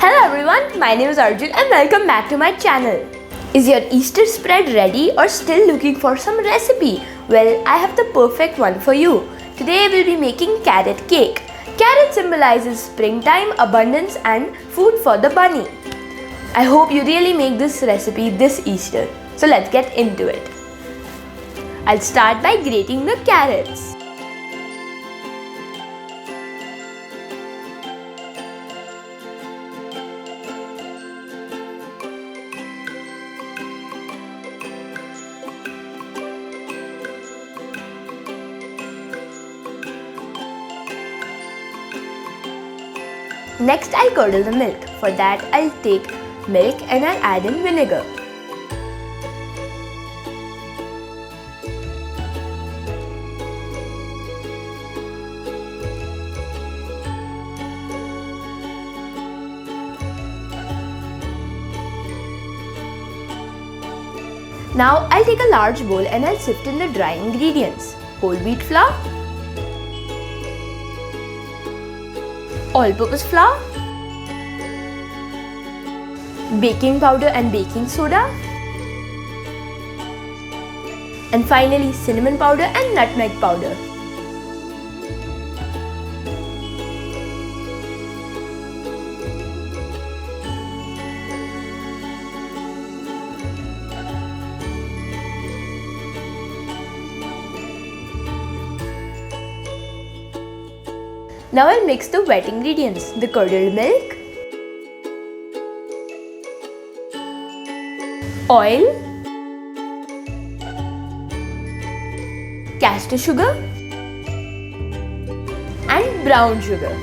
Hello everyone, my name is Arjun and welcome back to my channel. Is your Easter spread ready or still looking for some recipe? Well, I have the perfect one for you. Today we'll be making carrot cake. Carrot symbolizes springtime, abundance and food for the bunny. I hope you really make this recipe this Easter. So let's get into it. I'll start by grating the carrots. Next, I'll curdle the milk. For that, I'll take milk and I'll add in vinegar. Now, I'll take a large bowl and I'll sift in the dry ingredients. Whole wheat flour, all-purpose flour, baking powder and baking soda, and finally cinnamon powder and nutmeg powder. Now I'll mix the wet ingredients, the curdled milk, oil, castor sugar and brown sugar.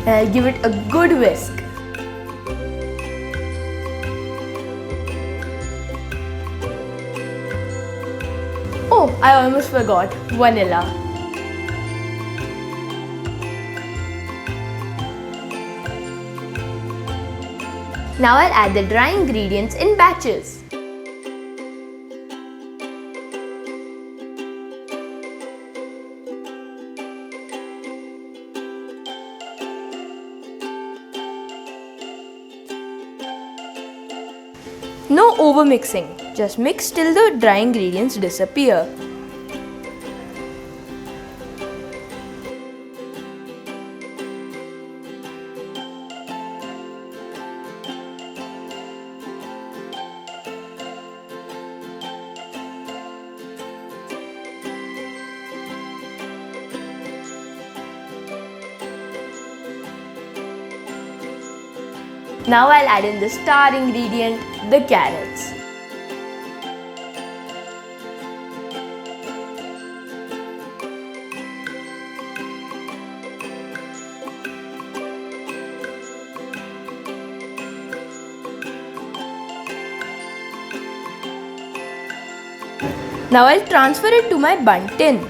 And I'll give it a good whisk. Oh, I almost forgot, vanilla. Now I'll add the dry ingredients in batches. No over mixing, just mix till the dry ingredients disappear. Now I'll add in the star ingredient, the carrots. Now I'll transfer it to my bun tin.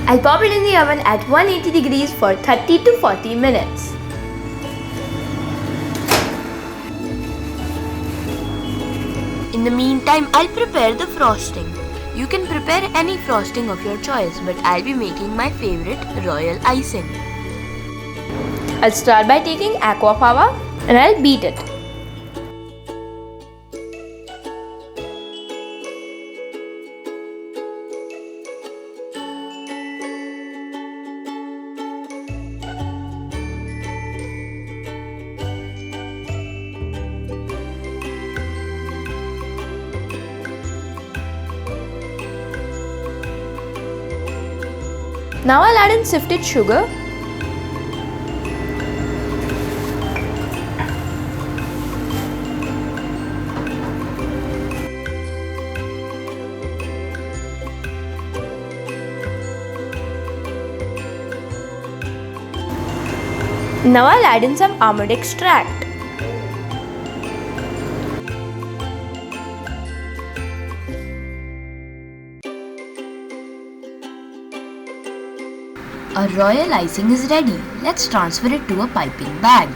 I'll pop it in the oven at 180 degrees for 30 to 40 minutes. In the meantime, I'll prepare the frosting. You can prepare any frosting of your choice, but I'll be making my favorite royal icing. I'll start by taking aquafaba and I'll beat it. Now I'll add in sifted sugar, Now I'll add in some almond extract. Our royal icing is ready. Let's transfer it to a piping bag.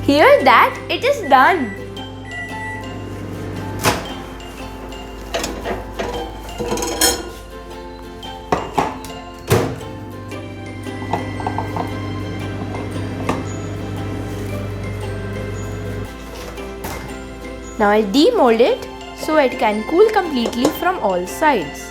Hear that? It is done. Now I'll demold it so it can cool completely from all sides.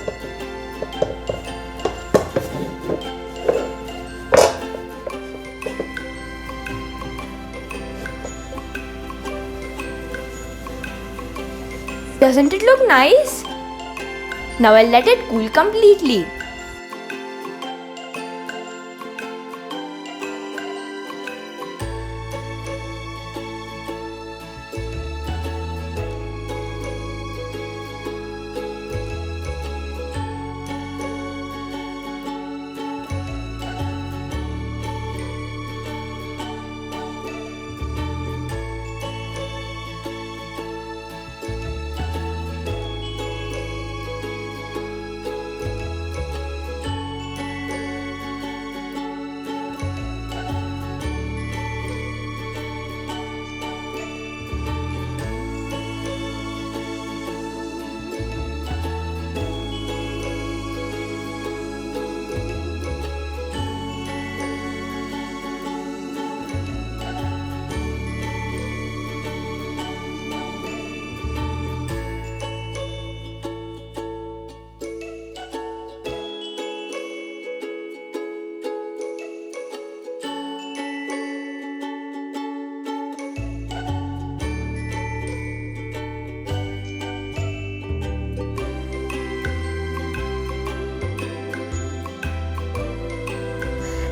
Doesn't it look nice? Now I'll let it cool completely.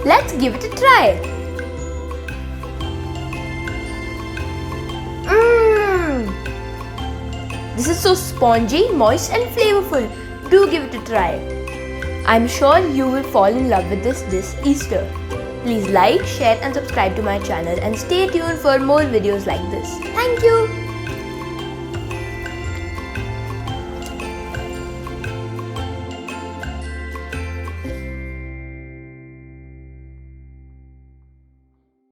Let's give it a try. This is so spongy, moist and flavorful. Do give it a try. I'm sure you will fall in love with this Easter. Please like, share and subscribe to my channel and stay tuned for more videos like this. Thank you.